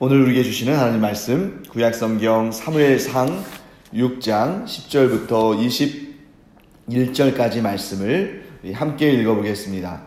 오늘 우리에게 주시는 하나님 말씀 구약성경 사무엘상 6장 10절부터 21절까지 말씀을 함께 읽어보겠습니다.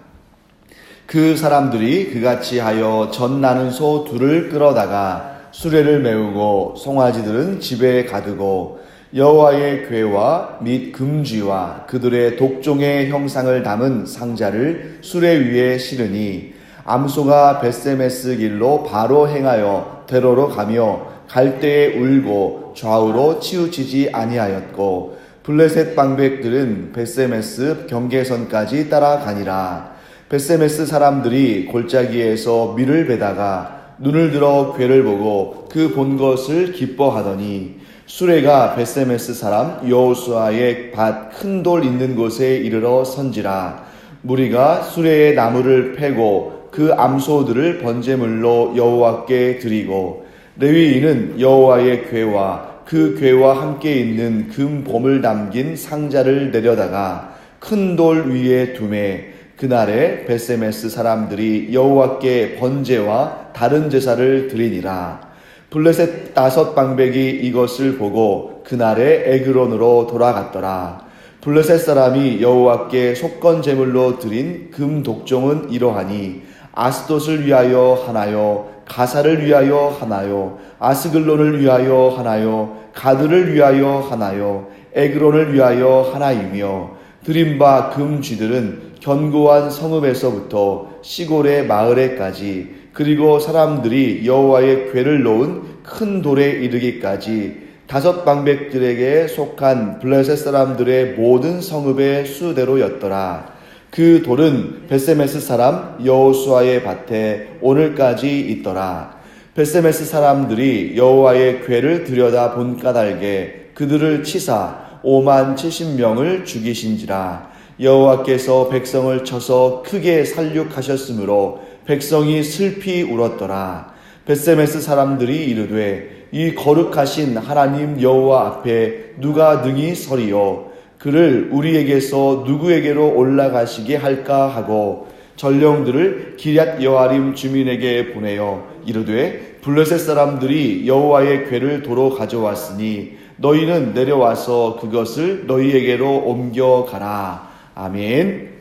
그 사람들이 그같이 하여 젖 나는 소 둘을 끌어다가 수레를 메우고 송아지들은 집에 가두고 여호와의 궤와 및 금쥐와 그들의 독종의 형상을 담은 상자를 수레 위에 실으니 암소가 벳세메스 길로 바로 행하여 대로로 가며 갈대에 울고 좌우로 치우치지 아니하였고 블레셋 방백들은 벳세메스 경계선까지 따라가니라. 벳세메스 사람들이 골짜기에서 밀을 베다가 눈을 들어 궤를 보고 그 본 것을 기뻐하더니 수레가 벳세메스 사람 여호수아의 밭 큰 돌 있는 곳에 이르러 선지라. 무리가 수레에 나무를 패고 그 암소들을 번제물로 여호와께 드리고 레위인은 여호와의 궤와 그 궤와 함께 있는 금봄을 담긴 상자를 내려다가 큰 돌 위에 두매 그날에 벳세메스 사람들이 여호와께 번제와 다른 제사를 드리니라. 블레셋 5 방백이 이것을 보고 그날에 에그론으로 돌아갔더라. 블레셋 사람이 여호와께 속건 제물로 드린 금 독종은 이러하니 아스돗을 위하여 하나요, 가사를 위하여 하나요, 아스글론을 위하여 하나요, 가드를 위하여 하나요, 에그론을 위하여 하나이며 드린 바 금쥐들은 견고한 성읍에서부터 시골의 마을에까지 그리고 사람들이 여호와의 궤를 놓은 큰 돌에 이르기까지 5 방백들에게 속한 블레셋 사람들의 모든 성읍의 수대로였더라. 그 돌은 벳세메스 사람 여호수아의 밭에 오늘까지 있더라. 벳세메스 사람들이 여호와의 궤를 들여다 본 까닭에 그들을 치사 5만 70명을 죽이신지라. 여호와께서 백성을 쳐서 크게 살육하셨으므로 백성이 슬피 울었더라. 벳세메스 사람들이 이르되 이 거룩하신 하나님 여호와 앞에 누가 능히 서리요? 그를 우리에게서 누구에게로 올라가시게 할까 하고 전령들을 기럇 여아림 주민에게 보내어 이르되 블레셋 사람들이 여호와의 궤를 도로 가져왔으니 너희는 내려와서 그것을 너희에게로 옮겨가라. 아멘.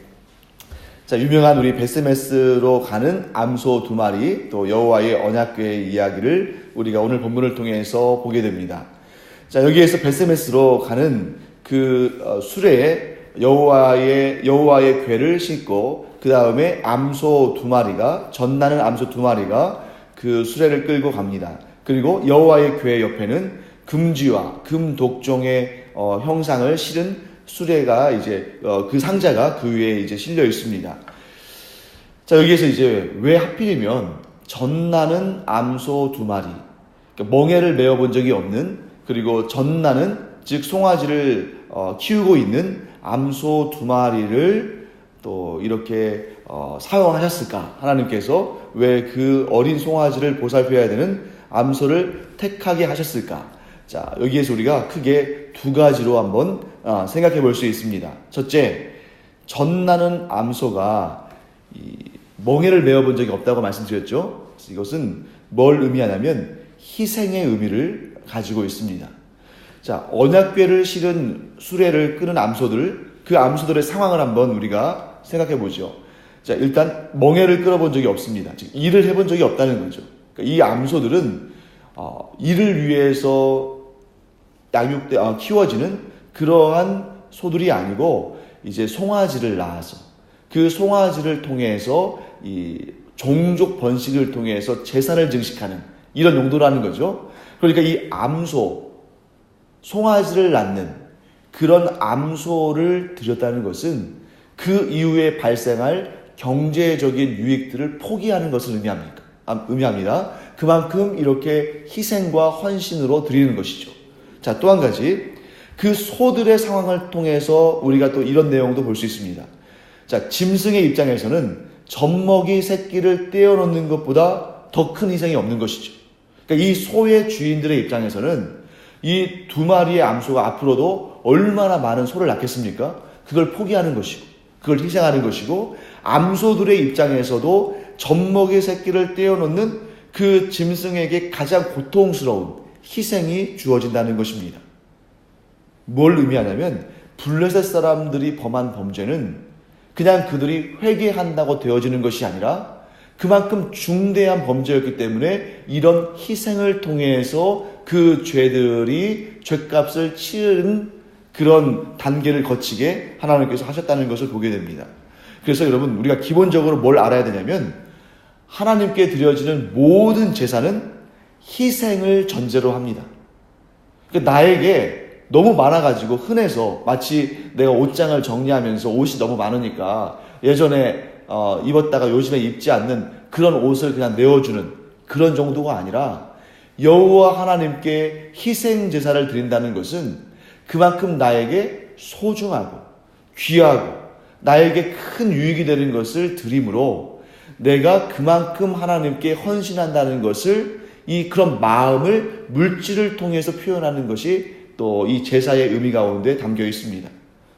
자, 유명한 우리 벳세메스로 가는 암소 2마리 또 여호와의 언약궤의 이야기를 우리가 오늘 본문을 통해서 보게 됩니다. 자, 여기에서 벳세메스로 가는 그 수레에 여호와의 궤를 싣고 그 다음에 암소 2마리가 젖나는 암소 2마리가 그 수레를 끌고 갑니다. 그리고 여호와의 궤 옆에는 금쥐와 금 독종의 형상을 실은 수레가 이제 그 상자가 그 위에 이제 실려 있습니다. 자, 여기에서 이제 왜 하필이면 젖나는 암소 2마리, 그러니까 멍에를 메어 본 적이 없는 그리고 젖나는 즉 송아지를 키우고 있는 암소 2마리를 또 이렇게 사용하셨을까? 하나님께서 왜 그 어린 송아지를 보살펴야 되는 암소를 택하게 하셨을까? 자, 여기에서 우리가 크게 2가지로 한번 생각해 볼 수 있습니다. 첫째, 젖나는 암소가 멍에를 메어 본 적이 없다고 말씀드렸죠. 이것은 뭘 의미하냐면 희생의 의미를 가지고 있습니다. 자, 언약궤를 실은 수레를 끄는 암소들, 그 암소들의 상황을 한번 우리가 생각해 보죠. 자, 일단 멍에를 끌어본 적이 없습니다. 즉 일을 해본 적이 없다는 거죠. 그러니까 이 암소들은 일을 위해서 키워지는 그러한 소들이 아니고 이제 송아지를 낳아서 그 송아지를 통해서 이 종족 번식을 통해서 제사를 증식하는 이런 용도라는 거죠. 그러니까 이 암소, 송아지를 낳는 그런 암소를 들였다는 것은 그 이후에 발생할 경제적인 유익들을 포기하는 것을 의미합니다. 그만큼 이렇게 희생과 헌신으로 드리는 것이죠. 자, 또 한 가지, 그 소들의 상황을 통해서 우리가 또 이런 내용도 볼 수 있습니다. 자, 짐승의 입장에서는 젖먹이 새끼를 떼어놓는 것보다 더 큰 희생이 없는 것이죠. 그러니까 이 소의 주인들의 입장에서는 이 2마리의 암소가 앞으로도 얼마나 많은 소를 낳겠습니까? 그걸 포기하는 것이고, 그걸 희생하는 것이고, 암소들의 입장에서도 젖먹이 새끼를 떼어놓는 그 짐승에게 가장 고통스러운 희생이 주어진다는 것입니다. 뭘 의미하냐면 블레셋 사람들이 범한 범죄는 그냥 그들이 회개한다고 되어지는 것이 아니라 그만큼 중대한 범죄였기 때문에 이런 희생을 통해서 그 죄들이 죄값을 치르는 그런 단계를 거치게 하나님께서 하셨다는 것을 보게 됩니다. 그래서 여러분, 우리가 기본적으로 뭘 알아야 되냐면 하나님께 드려지는 모든 제사는 희생을 전제로 합니다. 그러니까 나에게 너무 많아가지고 흔해서 마치 내가 옷장을 정리하면서 옷이 너무 많으니까 예전에 입었다가 요즘에 입지 않는 그런 옷을 그냥 내어주는 그런 정도가 아니라 여호와 하나님께 희생 제사를 드린다는 것은 그만큼 나에게 소중하고 귀하고 나에게 큰 유익이 되는 것을 드림으로 내가 그만큼 하나님께 헌신한다는 것을 그런 마음을 물질을 통해서 표현하는 것이 또 이 제사의 의미 가운데 담겨 있습니다.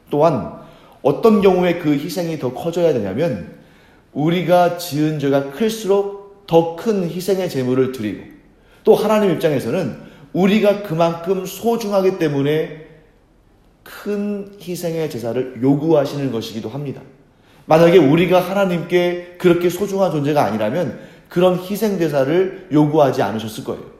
또한 어떤 경우에 그 희생이 더 커져야 되냐면 우리가 지은 죄가 클수록 더 큰 희생의 제물을 드리고 또 하나님 입장에서는 우리가 그만큼 소중하기 때문에 큰 희생의 제사를 요구하시는 것이기도 합니다. 만약에 우리가 하나님께 그렇게 소중한 존재가 아니라면 그런 희생 제사를 요구하지 않으셨을 거예요.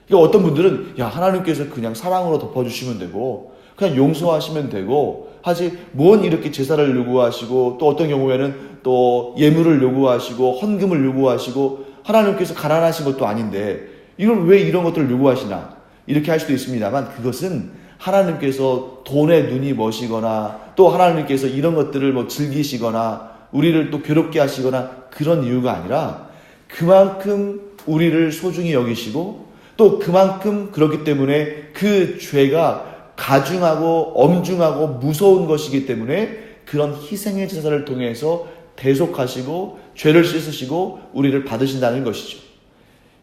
그러니까 어떤 분들은 하나님께서 그냥 사랑으로 덮어주시면 되고 그냥 용서하시면 되고 하지 뭔 이렇게 제사를 요구하시고 또 어떤 경우에는 또 예물을 요구하시고 헌금을 요구하시고 하나님께서 가난하신 것도 아닌데 이걸 왜 이런 것들을 요구하시나 이렇게 할 수도 있습니다만 그것은 하나님께서 돈에 눈이 머시거나 또 하나님께서 이런 것들을 즐기시거나 우리를 또 괴롭게 하시거나 그런 이유가 아니라 그만큼 우리를 소중히 여기시고 또 그만큼 그렇기 때문에 그 죄가 가중하고 엄중하고 무서운 것이기 때문에 그런 희생의 제사를 통해서 대속하시고 죄를 씻으시고 우리를 받으신다는 것이죠.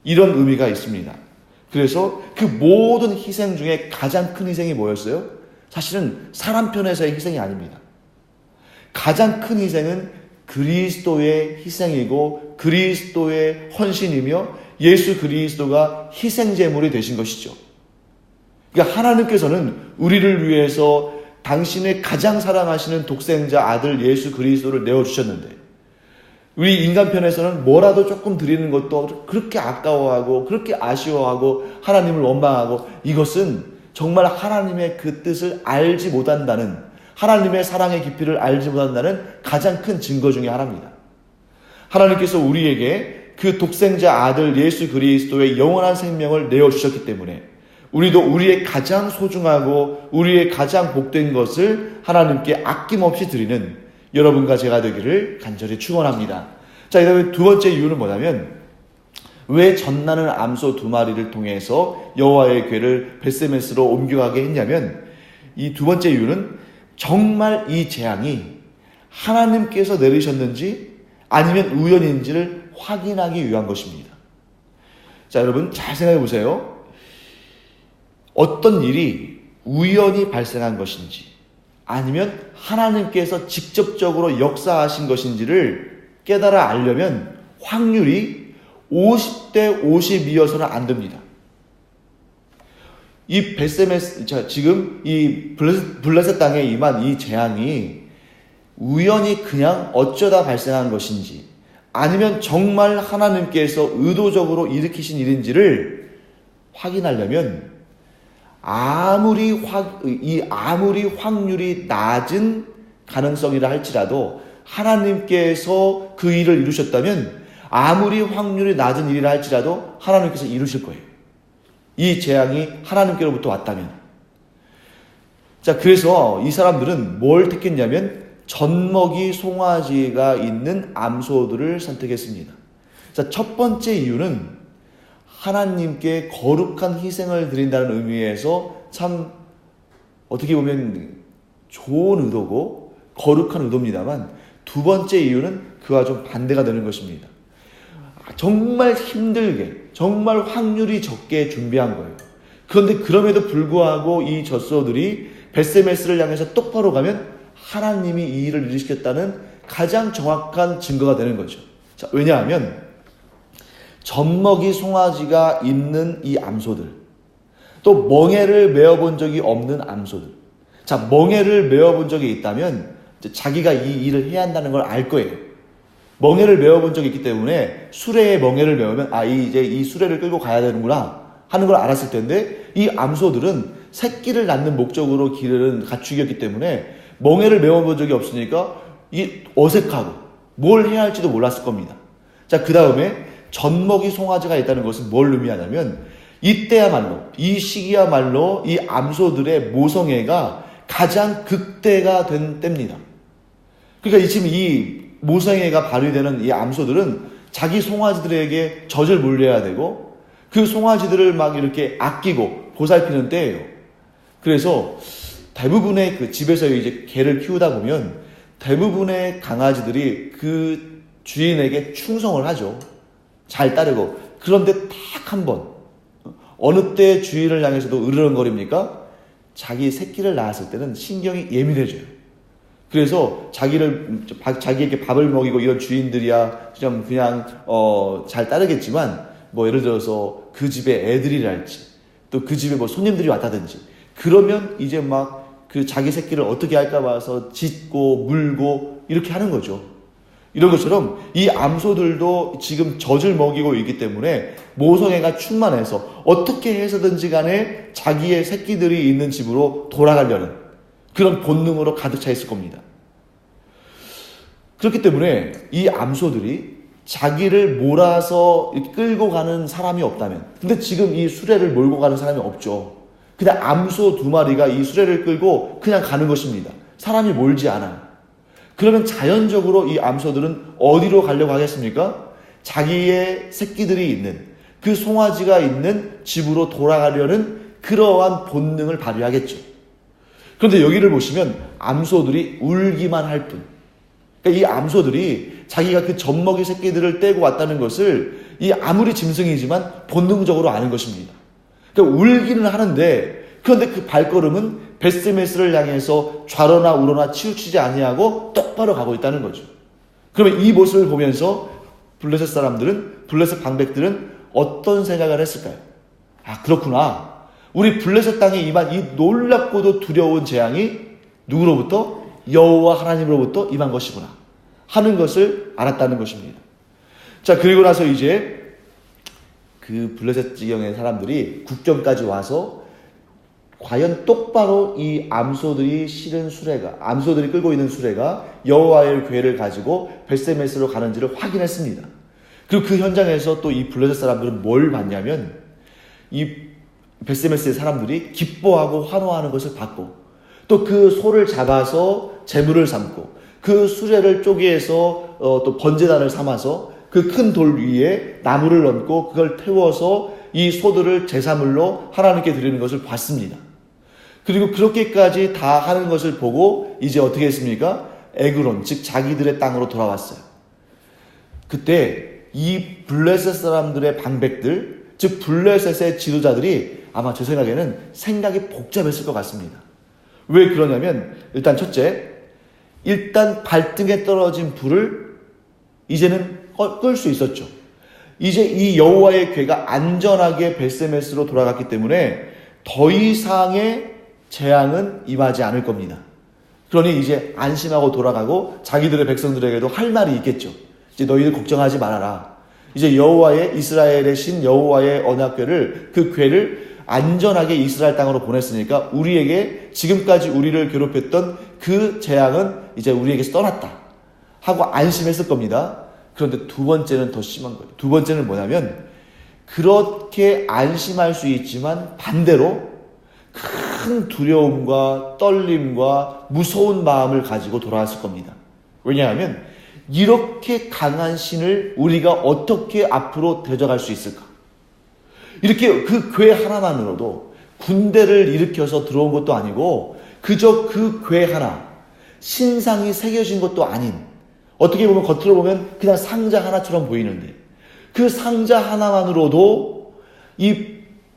이런 의미가 있습니다. 그래서 그 모든 희생 중에 가장 큰 희생이 뭐였어요? 사실은 사람 편에서의 희생이 아닙니다. 가장 큰 희생은 그리스도의 희생이고 그리스도의 헌신이며 예수 그리스도가 희생제물이 되신 것이죠. 그러니까 하나님께서는 우리를 위해서 당신의 가장 사랑하시는 독생자 아들 예수 그리스도를 내어주셨는데 우리 인간 편에서는 뭐라도 조금 드리는 것도 그렇게 아까워하고 그렇게 아쉬워하고 하나님을 원망하고 이것은 정말 하나님의 그 뜻을 알지 못한다는 하나님의 사랑의 깊이를 알지 못한다는 가장 큰 증거 중에 하나입니다. 하나님께서 우리에게 그 독생자 아들 예수 그리스도의 영원한 생명을 내어주셨기 때문에 우리도 우리의 가장 소중하고 우리의 가장 복된 것을 하나님께 아낌없이 드리는 여러분과 제가 되기를 간절히 축원합니다. 자, 그다음에 두 번째 이유는 뭐냐면 왜 전나는 암소 2마리를 통해서 여호와의 궤를 벳세메스로 옮겨가게 했냐면 이 두 번째 이유는 정말 이 재앙이 하나님께서 내리셨는지 아니면 우연인지를 확인하기 위한 것입니다. 자, 여러분 잘 생각해 보세요. 어떤 일이 우연히 발생한 것인지 아니면 하나님께서 직접적으로 역사하신 것인지를 깨달아 알려면 확률이 50대 50이어서는 안 됩니다. 이 벳세메스, 지금 이 블레셋 땅에 임한 이 재앙이 우연히 그냥 어쩌다 발생한 것인지 아니면 정말 하나님께서 의도적으로 일으키신 일인지를 확인하려면 아무리 확률이 낮은 가능성이라 할지라도 하나님께서 그 일을 이루셨다면 아무리 확률이 낮은 일이라 할지라도 하나님께서 이루실 거예요. 이 재앙이 하나님께로부터 왔다면. 자, 그래서 이 사람들은 뭘 택했냐면 젖먹이 송아지가 있는 암소들을 선택했습니다. 자, 첫 번째 이유는 하나님께 거룩한 희생을 드린다는 의미에서 참 어떻게 보면 좋은 의도고 거룩한 의도입니다만 두 번째 이유는 그와 좀 반대가 되는 것입니다. 정말 힘들게 정말 확률이 적게 준비한 거예요. 그런데 그럼에도 불구하고 이 젖소들이 벳세메스를 향해서 똑바로 가면 하나님이 이 일을 이루시겠다는 가장 정확한 증거가 되는 거죠. 자, 왜냐하면 젖먹이 송아지가 있는 이 암소들, 또 멍에를 메어본 적이 없는 암소들. 자, 멍에를 메어본 적이 있다면 자기가 이 일을 해야 한다는 걸 알 거예요. 멍에를 메어본 적이 있기 때문에 수레에 멍에를 메우면 이제 이 수레를 끌고 가야 되는구나 하는 걸 알았을 텐데, 이 암소들은 새끼를 낳는 목적으로 기르는 가축이었기 때문에 멍에를 메어본 적이 없으니까 이게 어색하고 뭘 해야 할지도 몰랐을 겁니다. 자, 그 다음에 젖먹이 송아지가 있다는 것은 뭘 의미하냐면, 이때야말로, 이 시기야말로 이 암소들의 모성애가 가장 극대가 된 때입니다. 그러니까 지금 이 모성애가 발휘되는 이 암소들은 자기 송아지들에게 젖을 물려야 되고, 그 송아지들을 막 이렇게 아끼고 보살피는 때예요. 그래서 대부분의 그 집에서 이제 개를 키우다 보면 대부분의 강아지들이 그 주인에게 충성을 하죠. 잘 따르고. 그런데 딱 한 번, 어느 때 주인을 향해서도 으르렁거립니까? 자기 새끼를 낳았을 때는 신경이 예민해져요. 그래서 자기에게 밥을 먹이고 이런 주인들이야 좀 그냥 잘 따르겠지만, 뭐 예를 들어서 그 집에 애들이랄지 또 그 집에 뭐 손님들이 왔다든지 그러면 이제 막 그 자기 새끼를 어떻게 할까 봐서 짖고 물고 이렇게 하는 거죠. 이런 것처럼 이 암소들도 지금 젖을 먹이고 있기 때문에 모성애가 충만해서 어떻게 해서든지 간에 자기의 새끼들이 있는 집으로 돌아가려는 그런 본능으로 가득 차 있을 겁니다. 그렇기 때문에 이 암소들이 자기를 몰아서 끌고 가는 사람이 없다면, 근데 지금 이 수레를 몰고 가는 사람이 없죠. 그냥 암소 2마리가 이 수레를 끌고 그냥 가는 것입니다. 사람이 몰지 않아요. 그러면 자연적으로 이 암소들은 어디로 가려고 하겠습니까? 자기의 새끼들이 있는, 그 송아지가 있는 집으로 돌아가려는 그러한 본능을 발휘하겠죠. 그런데 여기를 보시면 암소들이 울기만 할 뿐. 그러니까 이 암소들이 자기가 그 젖먹이 새끼들을 떼고 왔다는 것을 이 아무리 짐승이지만 본능적으로 아는 것입니다. 그러니까 울기는 하는데, 그런데 그 발걸음은 벳세메스를 향해서 좌로나 우로나 치우치지 아니하고 똑바로 가고 있다는 거죠. 그러면 이 모습을 보면서 블레셋 사람들은, 블레셋 방백들은 어떤 생각을 했을까요? 그렇구나. 우리 블레셋 땅에 임한 이 놀랍고도 두려운 재앙이 누구로부터? 여호와 하나님으로부터 임한 것이구나 하는 것을 알았다는 것입니다. 자, 그리고 나서 이제 그 블레셋 지경의 사람들이 국경까지 와서 과연 똑바로 이 암소들이 실은 수레가, 암소들이 끌고 있는 수레가 여호와의 궤를 가지고 벳세메스로 가는지를 확인했습니다. 그리고 그 현장에서 또 이 블레셋 사람들은 뭘 봤냐면, 이 벳세메스의 사람들이 기뻐하고 환호하는 것을 봤고, 또 그 소를 잡아서 제물을 삼고, 그 수레를 쪼개서 또 번제단을 삼아서 그 큰 돌 위에 나무를 얹고 그걸 태워서 이 소들을 제사물로 하나님께 드리는 것을 봤습니다. 그리고 그렇게까지 다 하는 것을 보고 이제 어떻게 했습니까? 에그론, 즉 자기들의 땅으로 돌아왔어요. 그때 이 블레셋 사람들의 방백들, 즉 블레셋의 지도자들이 아마 제 생각에는 생각이 복잡했을 것 같습니다. 왜 그러냐면, 일단 첫째, 일단 발등에 떨어진 불을 이제는 끌 수 있었죠. 이제 이 여호와의 궤가 안전하게 벳세메스로 돌아갔기 때문에 더 이상의 재앙은 임하지 않을 겁니다. 그러니 이제 안심하고 돌아가고 자기들의 백성들에게도 할 말이 있겠죠. 이제 너희들 걱정하지 말아라. 이제 여호와의, 이스라엘의 신 여호와의 언약궤를, 그 궤를 안전하게 이스라엘 땅으로 보냈으니까 우리에게 지금까지 우리를 괴롭혔던 그 재앙은 이제 우리에게서 떠났다 하고 안심했을 겁니다. 그런데 두 번째는 더 심한 거예요. 두 번째는 뭐냐면, 그렇게 안심할 수 있지만 반대로 큰 두려움과 떨림과 무서운 마음을 가지고 돌아왔을 겁니다. 왜냐하면 이렇게 강한 신을 우리가 어떻게 앞으로 대적할 수 있을까? 이렇게 그 궤 하나만으로도 군대를 일으켜서 들어온 것도 아니고, 그저 그 궤 하나, 신상이 새겨진 것도 아닌, 어떻게 보면 겉으로 보면 그냥 상자 하나처럼 보이는데, 그 상자 하나만으로도 이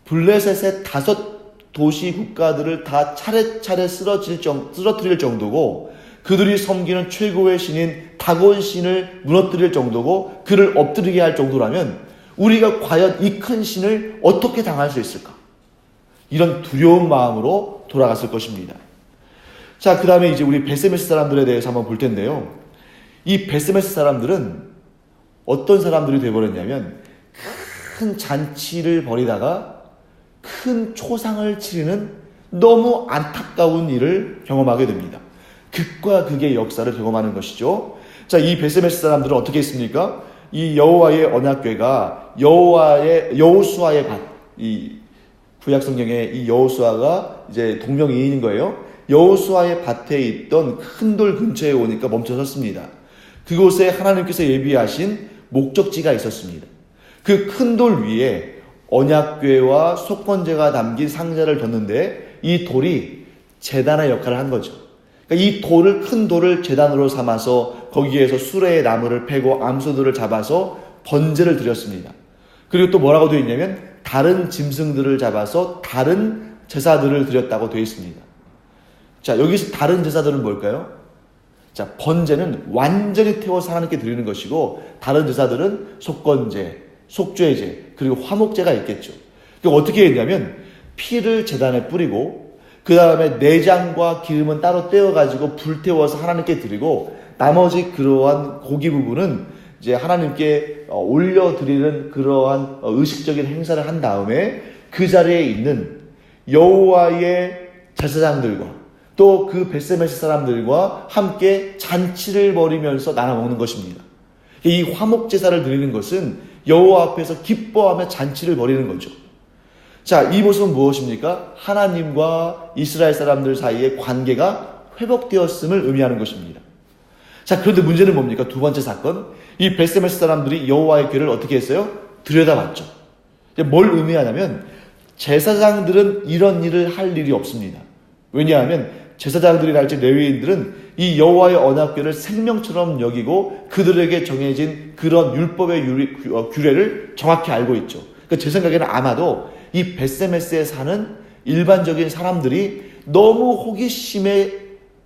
블레셋의 5 도시 국가들을 다 차례차례 쓰러뜨릴 정도고, 그들이 섬기는 최고의 신인 다곤 신을 무너뜨릴 정도고, 그를 엎드리게 할 정도라면 우리가 과연 이 큰 신을 어떻게 당할 수 있을까? 이런 두려운 마음으로 돌아갔을 것입니다. 자, 그 다음에 이제 우리 베세메스 사람들에 대해서 한번 볼 텐데요. 이 베세메스 사람들은 어떤 사람들이 되어버렸냐면 큰 잔치를 벌이다가 큰 초상을 치르는 너무 안타까운 일을 경험하게 됩니다. 극과 극의 역사를 경험하는 것이죠. 자, 이 베세메스 사람들은 어떻게 했습니까? 이 여호와의 언약궤가 여호수아의 밭, 이 구약 성경에 이 여호수아가 이제 동명이인인 거예요. 여호수아의 밭에 있던 큰 돌 근처에 오니까 멈춰섰습니다. 그곳에 하나님께서 예비하신 목적지가 있었습니다. 그 큰 돌 위에 언약궤와 속건제가 담긴 상자를 뒀는데 이 돌이 제단의 역할을 한 거죠. 그러니까 이 돌을, 큰 돌을 제단으로 삼아서 거기에서 수레의 나무를 패고 암소들을 잡아서 번제를 드렸습니다. 그리고 또 뭐라고 되어 있냐면 다른 짐승들을 잡아서 다른 제사들을 드렸다고 되어 있습니다. 자, 여기서 다른 제사들은 뭘까요? 자, 번제는 완전히 태워서 하나님께 드리는 것이고 다른 제사들은 속건제, 속죄제, 그리고 화목제가 있겠죠. 그러니까 어떻게 했냐면 피를 제단에 뿌리고 그 다음에 내장과 기름은 따로 떼어가지고 불태워서 하나님께 드리고 나머지 그러한 고기 부분은 이제 하나님께 올려드리는 그러한 의식적인 행사를 한 다음에 그 자리에 있는 여호와의 제사장들과 또 그 베세메스 사람들과 함께 잔치를 벌이면서 나눠 먹는 것입니다. 이 화목 제사를 드리는 것은 여호와 앞에서 기뻐하며 잔치를 벌이는 거죠. 자, 이 모습은 무엇입니까? 하나님과 이스라엘 사람들 사이의 관계가 회복되었음을 의미하는 것입니다. 자, 그런데 문제는 뭡니까? 두 번째 사건. 이 베세메스 사람들이 여호와의 궤를 어떻게 했어요? 들여다봤죠. 뭘 의미하냐면 제사장들은 이런 일을 할 일이 없습니다. 왜냐하면 제사장들이랄지 레위인들은 이 여호와의 언약궤를 생명처럼 여기고 그들에게 정해진 그런 율법의 규례를 정확히 알고 있죠. 그러니까 제 생각에는 아마도 이 베세메스에 사는 일반적인 사람들이 너무 호기심에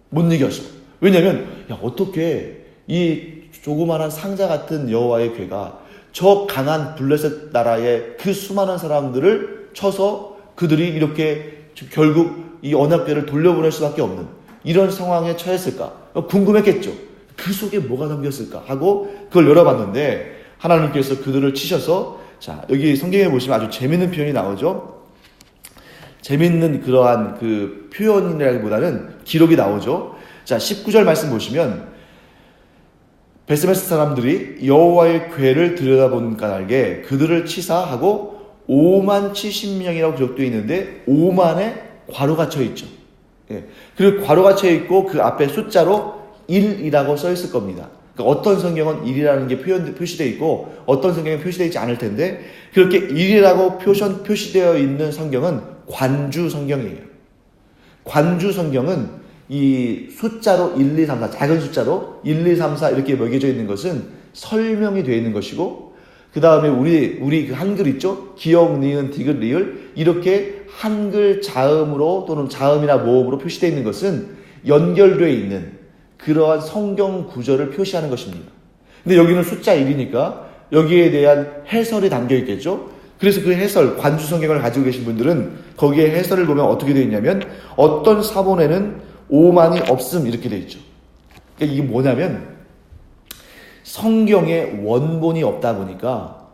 못 이겨서, 왜냐하면 어떻게 이 조그마한 상자 같은 여호와의 궤가 저 강한 블레셋 나라의 그 수많은 사람들을 쳐서 그들이 이렇게 결국 이 언약궤를 돌려보낼 수밖에 없는 이런 상황에 처했을까 궁금했겠죠. 그 속에 뭐가 담겼을까 하고 그걸 열어봤는데 하나님께서 그들을 치셔서, 자, 여기 성경에 보시면 아주 재밌는 표현이 나오죠. 재밌는 그러한 그 표현이라기보다는 기록이 나오죠. 자, 19절 말씀 보시면 베세메스 사람들이 여호와의 궤를 들여다본 까닭에 그들을 치사하고 5만 70명이라고 기록되어 있는데 5만에 괄호가 쳐 있죠. 예. 그리고 괄호가 쳐 있고 그 앞에 숫자로 1이라고 써 있을 겁니다. 그러니까 어떤 성경은 1이라는 게 표시되어 있고 어떤 성경은 표시되어 있지 않을 텐데 그렇게 1이라고 표시되어 있는 성경은 관주 성경이에요. 관주 성경은 이 숫자로 1, 2, 3, 4 작은 숫자로 1, 2, 3, 4 이렇게 먹여져 있는 것은 설명이 되어 있는 것이고 그 다음에 우리 그 한글 있죠? 기역, 니은, 디귿, 리을 이렇게 한글 자음으로 또는 자음이나 모음으로 표시되어 있는 것은 연결되어 있는 그러한 성경 구절을 표시하는 것입니다. 근데 여기는 숫자 1이니까 여기에 대한 해설이 담겨 있겠죠? 그래서 그 해설, 관주 성경을 가지고 계신 분들은 거기에 해설을 보면 어떻게 되어 있냐면 어떤 사본에는 5만이 없음 이렇게 되어 있죠. 그러니까 이게 뭐냐면 성경에 원본이 없다 보니까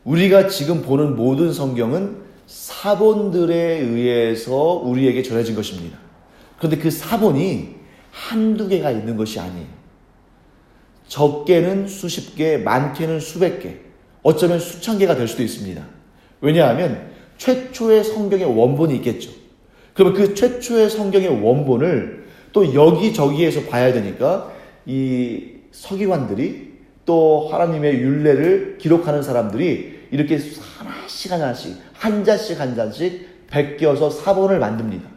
우리가 지금 보는 모든 성경은 사본들에 의해서 우리에게 전해진 것입니다. 그런데 그 사본이 한두 개가 있는 것이 아니에요. 적게는 수십 개, 많게는 수백 개, 어쩌면 수천 개가 될 수도 있습니다. 왜냐하면 최초의 성경의 원본이 있겠죠. 그러면 그 최초의 성경의 원본을 또 여기저기에서 봐야 되니까 이 서기관들이 또 하나님의 율례를 기록하는 사람들이 이렇게 하나씩 한 잔씩 베껴서 사본을 만듭니다.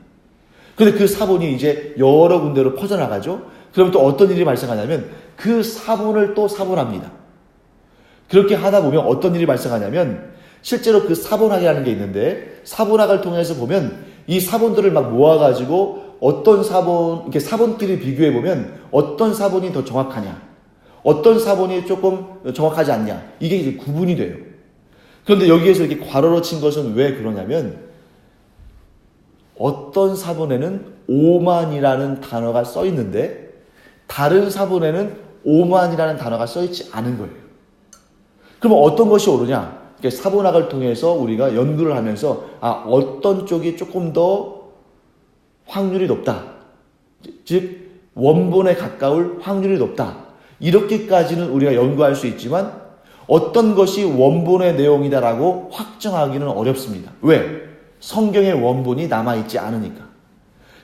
그런데 그 사본이 이제 여러 군데로 퍼져나가죠. 그럼 또 어떤 일이 발생하냐면 그 사본을 또 사본합니다. 그렇게 하다 보면 어떤 일이 발생하냐면 실제로 그 사본학이라는 게 있는데 사본학을 통해서 보면 이 사본들을 막 모아가지고 어떤 사본, 이렇게 사본끼리 비교해보면 어떤 사본이 더 정확하냐, 어떤 사본이 조금 정확하지 않냐, 이게 이제 구분이 돼요. 그런데 여기에서 이렇게 괄호로 친 것은 왜 그러냐면 어떤 사본에는 5만이라는 단어가 써 있는데 다른 사본에는 5만이라는 단어가 써 있지 않은 거예요. 그러면 어떤 것이 옳으냐? 사본학을 통해서 우리가 연구를 하면서 어떤 쪽이 조금 더 확률이 높다. 즉 원본에 가까울 확률이 높다. 이렇게까지는 우리가 연구할 수 있지만 어떤 것이 원본의 내용이다라고 확정하기는 어렵습니다. 왜? 성경의 원본이 남아있지 않으니까.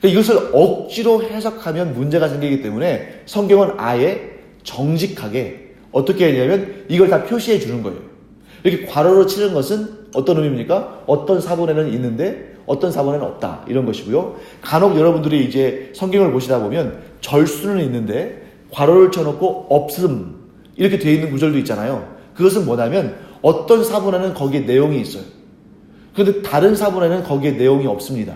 이것을 억지로 해석하면 문제가 생기기 때문에 성경은 아예 정직하게 어떻게 했냐면 이걸 다 표시해 주는 거예요. 이렇게 괄호로 치는 것은 어떤 의미입니까? 어떤 사본에는 있는데 어떤 사본에는 없다. 이런 것이고요. 간혹 여러분들이 이제 성경을 보시다 보면 절수는 있는데 괄호를 쳐놓고 없음 이렇게 되어 있는 구절도 있잖아요. 그것은 뭐냐면 어떤 사본에는 거기에 내용이 있어요. 그런데 다른 사본에는 거기에 내용이 없습니다.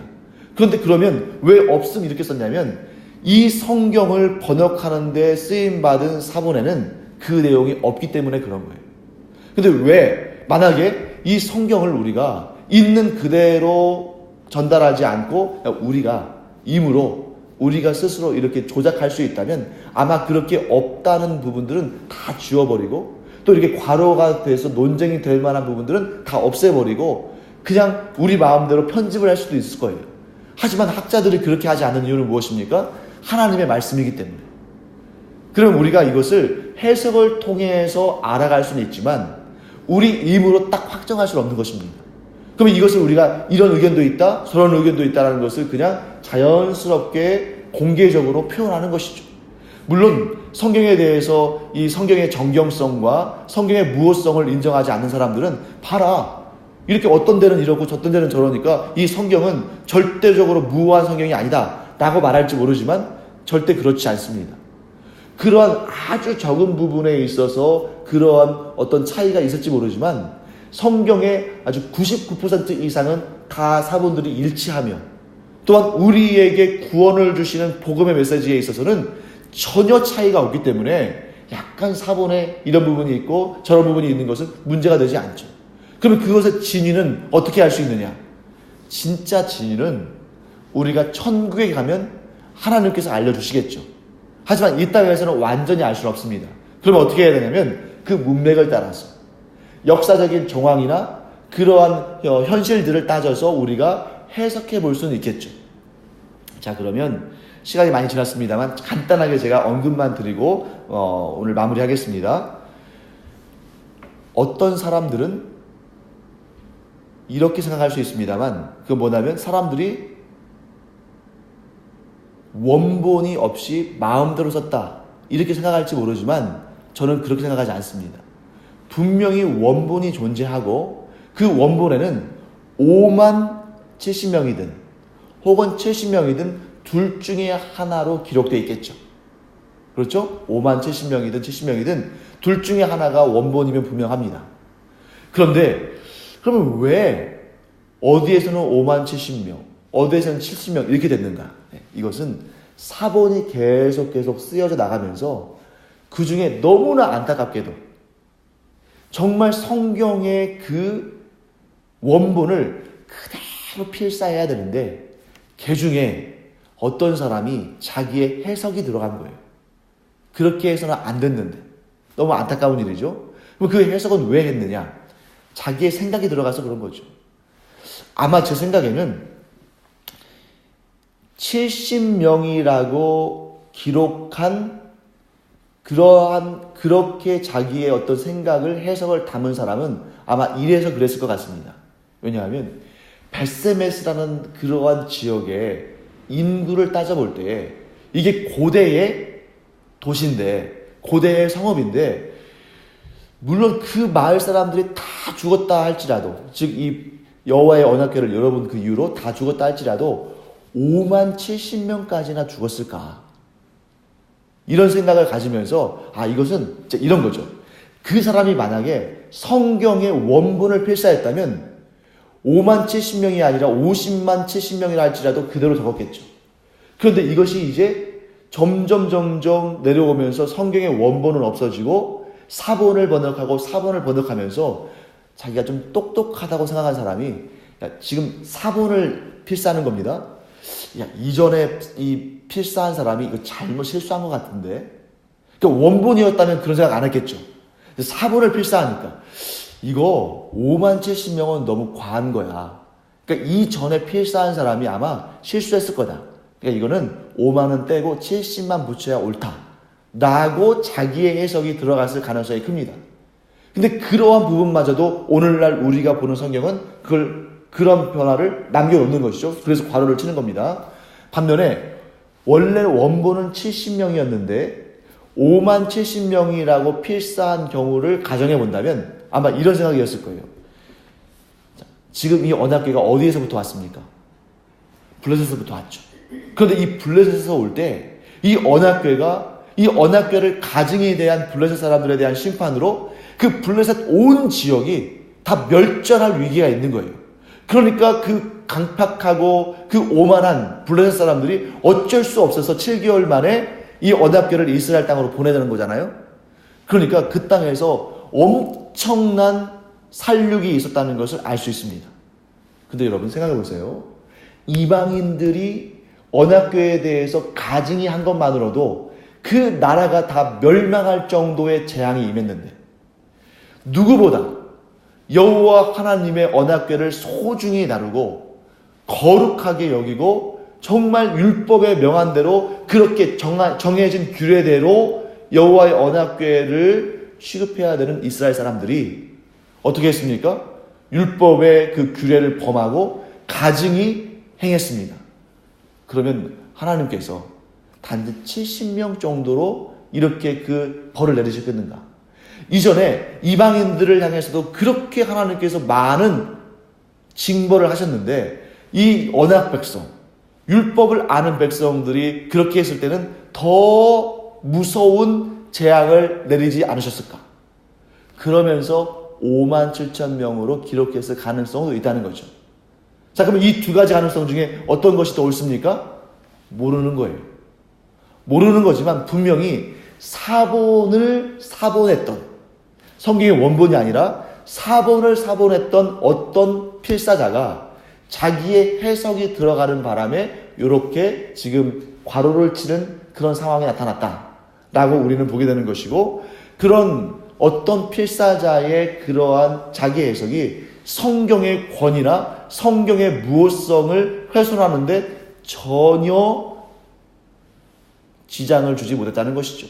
그런데 그러면 왜 없음 이렇게 썼냐면 이 성경을 번역하는 데 쓰임받은 사본에는 그 내용이 없기 때문에 그런 거예요. 근데 왜 만약에 이 성경을 우리가 있는 그대로 전달하지 않고 우리가 임으로 우리가 스스로 이렇게 조작할 수 있다면 아마 그렇게 없다는 부분들은 다 지워버리고 또 이렇게 괄호가 돼서 논쟁이 될 만한 부분들은 다 없애버리고 그냥 우리 마음대로 편집을 할 수도 있을 거예요. 하지만 학자들이 그렇게 하지 않는 이유는 무엇입니까? 하나님의 말씀이기 때문에. 그럼 우리가 이것을 해석을 통해서 알아갈 수는 있지만 우리 임으로 딱 확정할 수는 없는 것입니다. 그러면 이것을 우리가 이런 의견도 있다, 저런 의견도 있다는 것을 그냥 자연스럽게 공개적으로 표현하는 것이죠. 물론 성경에 대해서 이 성경의 정경성과 성경의 무호성을 인정하지 않는 사람들은 봐라. 이렇게 어떤 데는 이러고 저떤 데는 저러니까 이 성경은 절대적으로 무호한 성경이 아니다 라고 말할지 모르지만 절대 그렇지 않습니다. 그러한 아주 적은 부분에 있어서 그러한 어떤 차이가 있을지 모르지만 성경의 아주 99% 이상은 다 사본들이 일치하며 또한 우리에게 구원을 주시는 복음의 메시지에 있어서는 전혀 차이가 없기 때문에 약간 사본에 이런 부분이 있고 저런 부분이 있는 것은 문제가 되지 않죠. 그러면 그것의 진위는 어떻게 알 수 있느냐? 진짜 진위는 우리가 천국에 가면 하나님께서 알려주시겠죠. 하지만 이 땅에서는 완전히 알 수는 없습니다. 그러면 어떻게 해야 되냐면 그 문맥을 따라서 역사적인 정황이나 그러한 현실들을 따져서 우리가 해석해 볼 수는 있겠죠. 자, 그러면 시간이 많이 지났습니다만 간단하게 제가 언급만 드리고 오늘 마무리하겠습니다. 어떤 사람들은 이렇게 생각할 수 있습니다만 그건 뭐냐면 사람들이 원본이 없이 마음대로 썼다 이렇게 생각할지 모르지만 저는 그렇게 생각하지 않습니다. 분명히 원본이 존재하고 그 원본에는 5만 70명이든 혹은 70명이든 둘 중에 하나로 기록되어 있겠죠. 그렇죠? 5만 70명이든 70명이든 둘 중에 하나가 원본이면 분명합니다. 그런데 그러면 왜 어디에서는 5만 70명, 어디에서는 70명 이렇게 됐는가? 이것은 사본이 계속 쓰여져 나가면서 그 중에 너무나 안타깝게도 정말 성경의 그 원본을 그대로 필사해야 되는데 그 중에 어떤 사람이 자기의 해석이 들어간 거예요. 그렇게 해서는 안 됐는데 너무 안타까운 일이죠. 그럼 그 해석은 왜 했느냐? 자기의 생각이 들어가서 그런 거죠. 아마 제 생각에는 70명이라고 기록한 그렇게 자기의 어떤 생각을 해석을 담은 사람은 아마 이래서 그랬을 것 같습니다. 왜냐하면 벳세메스라는 그러한 지역의 인구를 따져볼 때 이게 고대의 도시인데 고대의 성읍인데 물론 그 마을 사람들이 다 죽었다 할지라도 즉 이 여호와의 언약궤를 열어본 그 이후로 다 죽었다 할지라도 5만 70명까지나 죽었을까 이런 생각을 가지면서 이것은 이런 거죠. 그 사람이 만약에 성경의 원본을 필사했다면 5만 70명이 아니라 50만 70명이라 할지라도 그대로 적었겠죠. 그런데 이것이 이제 점점 내려오면서 성경의 원본은 없어지고 사본을 번역하고 사본을 번역하면서 자기가 좀 똑똑하다고 생각한 사람이 야, 지금 사본을 필사하는 겁니다. 야, 이전에 이 필사한 사람이 이거 잘못 실수한 것 같은데. 그러니까 원본이었다면 그런 생각 안 했겠죠. 사본을 필사하니까 이거 5만 70명은 너무 과한 거야. 그러니까 이전에 필사한 사람이 아마 실수했을 거다. 그러니까 이거는 5만은 떼고 70만 붙여야 옳다. 라고 자기의 해석이 들어갔을 가능성이 큽니다. 근데 그러한 부분마저도 오늘날 우리가 보는 성경은 그런 변화를 남겨놓는 것이죠. 그래서 괄호를 치는 겁니다. 반면에 원래 원본은 70명이었는데 5만 70명이라고 필사한 경우를 가정해 본다면 아마 이런 생각이었을 거예요. 지금 이 언약궤가 어디에서부터 왔습니까? 블레셋에서부터 왔죠. 그런데 이 블레셋에서 올 때 이 언약궤를 가증에 대한 블레셋 사람들에 대한 심판으로 그 블레셋 온 지역이 다 멸절할 위기가 있는 거예요. 그러니까 그 강팍하고 그 오만한 블레셋 사람들이 어쩔 수 없어서 7개월 만에 이 언약궤를 이스라엘 땅으로 보내는 거잖아요. 그러니까 그 땅에서 엄청난 살육이 있었다는 것을 알 수 있습니다. 근데 여러분 생각해 보세요. 이방인들이 언약궤에 대해서 가증이 한 것만으로도 그 나라가 다 멸망할 정도의 재앙이 임했는데 누구보다 여호와 하나님의 언약궤를 소중히 다루고 거룩하게 여기고 정말 율법에 명한 대로 그렇게 정해진 규례대로 여호와의 언약궤를 취급해야 되는 이스라엘 사람들이 어떻게 했습니까? 율법의 그 규례를 범하고 가증히 행했습니다. 그러면 하나님께서 단지 70명 정도로 이렇게 그 벌을 내리셨겠는가? 이전에 이방인들을 향해서도 그렇게 하나님께서 많은 징벌을 하셨는데 이 언약 백성, 율법을 아는 백성들이 그렇게 했을 때는 더 무서운 재앙을 내리지 않으셨을까? 그러면서 5만 7천 명으로 기록했을 가능성도 있다는 거죠. 자, 그러면 이 두 가지 가능성 중에 어떤 것이 더 옳습니까? 모르는 거예요. 모르는 거지만 분명히 사본을 사본했던, 성경의 원본이 아니라 사본을 사본했던 어떤 필사자가 자기의 해석이 들어가는 바람에 이렇게 지금 괄호를 치는 그런 상황이 나타났다라고 우리는 보게 되는 것이고, 그런 어떤 필사자의 그러한 자기 해석이 성경의 권위나 성경의 무호성을 훼손하는데 전혀 지장을 주지 못했다는 것이죠.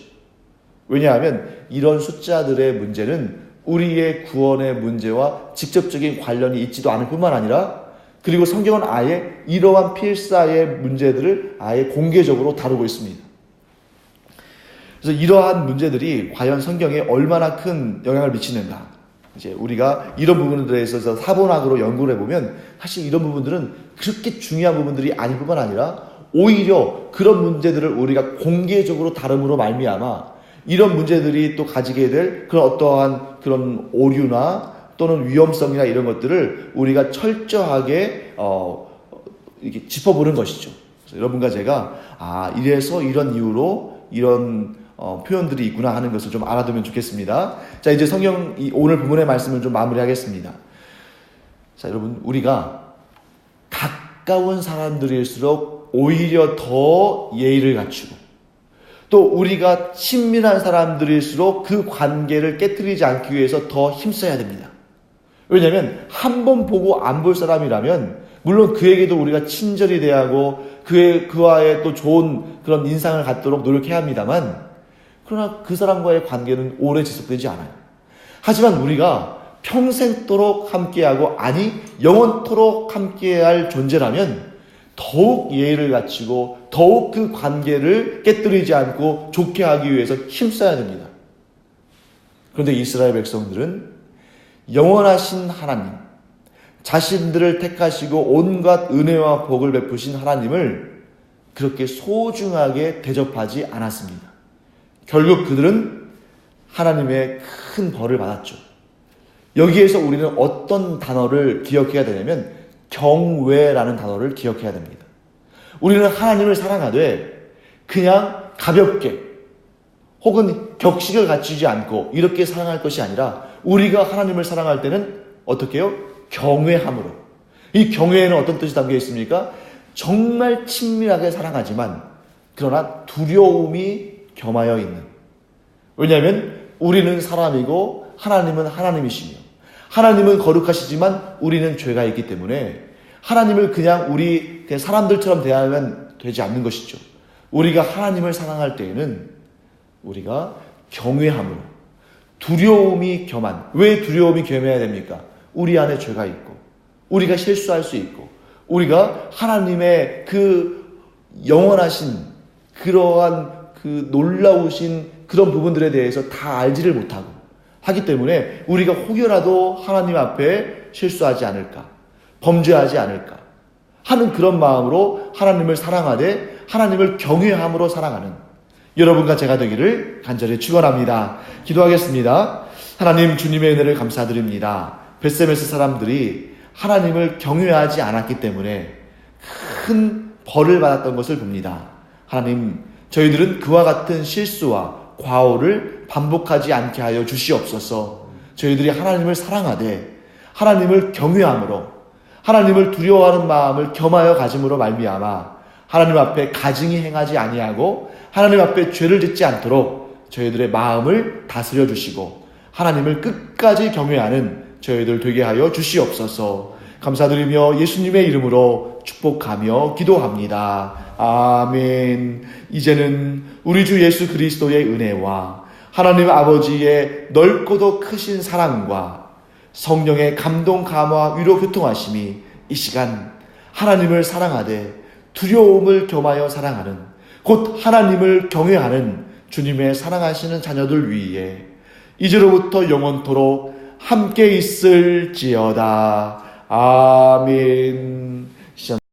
왜냐하면 이런 숫자들의 문제는 우리의 구원의 문제와 직접적인 관련이 있지도 않을 뿐만 아니라, 그리고 성경은 아예 이러한 필사의 문제들을 아예 공개적으로 다루고 있습니다. 그래서 이러한 문제들이 과연 성경에 얼마나 큰 영향을 미치는가, 이제 우리가 이런 부분들에 있어서 사본학으로 연구를 해보면 사실 이런 부분들은 그렇게 중요한 부분들이 아닐 뿐만 아니라 오히려 그런 문제들을 우리가 공개적으로 다름으로 말미암아 이런 문제들이 또 가지게 될 그런 어떠한 그런 오류나 또는 위험성이나 이런 것들을 우리가 철저하게 이렇게 짚어보는 것이죠. 그래서 여러분과 제가 이래서 이런 이유로 이런 표현들이 있구나 하는 것을 좀 알아두면 좋겠습니다. 자, 이제 성경 오늘 본문의 말씀을 좀 마무리하겠습니다. 자, 여러분, 우리가 가까운 사람들일수록 오히려 더 예의를 갖추고, 또 우리가 친밀한 사람들일수록 그 관계를 깨뜨리지 않기 위해서 더 힘써야 됩니다. 왜냐하면 한 번 보고 안 볼 사람이라면 물론 그에게도 우리가 친절히 대하고 그와의 또 좋은 그런 인상을 갖도록 노력해야 합니다만, 그러나 그 사람과의 관계는 오래 지속되지 않아요. 하지만 우리가 평생도록 함께하고, 아니 영원토록 함께할 존재라면 더욱 예의를 갖추고 더욱 그 관계를 깨뜨리지 않고 좋게 하기 위해서 힘써야 됩니다. 그런데 이스라엘 백성들은 영원하신 하나님, 자신들을 택하시고 온갖 은혜와 복을 베푸신 하나님을 그렇게 소중하게 대접하지 않았습니다. 결국 그들은 하나님의 큰 벌을 받았죠. 여기에서 우리는 어떤 단어를 기억해야 되냐면 경외라는 단어를 기억해야 됩니다. 우리는 하나님을 사랑하되 그냥 가볍게 혹은 격식을 갖추지 않고 이렇게 사랑할 것이 아니라, 우리가 하나님을 사랑할 때는 어떻게 해요? 경외함으로. 이 경외에는 어떤 뜻이 담겨 있습니까? 정말 친밀하게 사랑하지만 그러나 두려움이 겸하여 있는. 왜냐하면 우리는 사람이고 하나님은 하나님이시며 하나님은 거룩하시지만 우리는 죄가 있기 때문에 하나님을 그냥 사람들처럼 대하면 되지 않는 것이죠. 우리가 하나님을 사랑할 때에는 우리가 경외함으로 두려움이 겸한. 왜 두려움이 겸해야 됩니까? 우리 안에 죄가 있고 우리가 실수할 수 있고 우리가 하나님의 그 영원하신 그러한 그 놀라우신 그런 부분들에 대해서 다 알지를 못하고 하기 때문에 우리가 혹여라도 하나님 앞에 실수하지 않을까, 범죄하지 않을까 하는 그런 마음으로 하나님을 사랑하되 하나님을 경외함으로 사랑하는 여러분과 제가 되기를 간절히 축원합니다. 기도하겠습니다. 하나님, 주님의 은혜를 감사드립니다. 벳세메스 사람들이 하나님을 경외하지 않았기 때문에 큰 벌을 받았던 것을 봅니다. 하나님, 저희들은 그와 같은 실수와 과오를 반복하지 않게 하여 주시옵소서. 저희들이 하나님을 사랑하되 하나님을 경외함으로 하나님을 두려워하는 마음을 겸하여 가짐으로 말미암아 하나님 앞에 가증히 행하지 아니하고 하나님 앞에 죄를 짓지 않도록 저희들의 마음을 다스려 주시고 하나님을 끝까지 경외하는 저희들 되게 하여 주시옵소서. 감사드리며 예수님의 이름으로 축복하며 기도합니다. 아멘. 이제는 우리 주 예수 그리스도의 은혜와 하나님 아버지의 넓고도 크신 사랑과 성령의 감동, 감화, 위로, 교통하심이 이 시간 하나님을 사랑하되 두려움을 겸하여 사랑하는, 곧 하나님을 경외하는 주님의 사랑하시는 자녀들 위에 이제로부터 영원토록 함께 있을지어다. 아멘.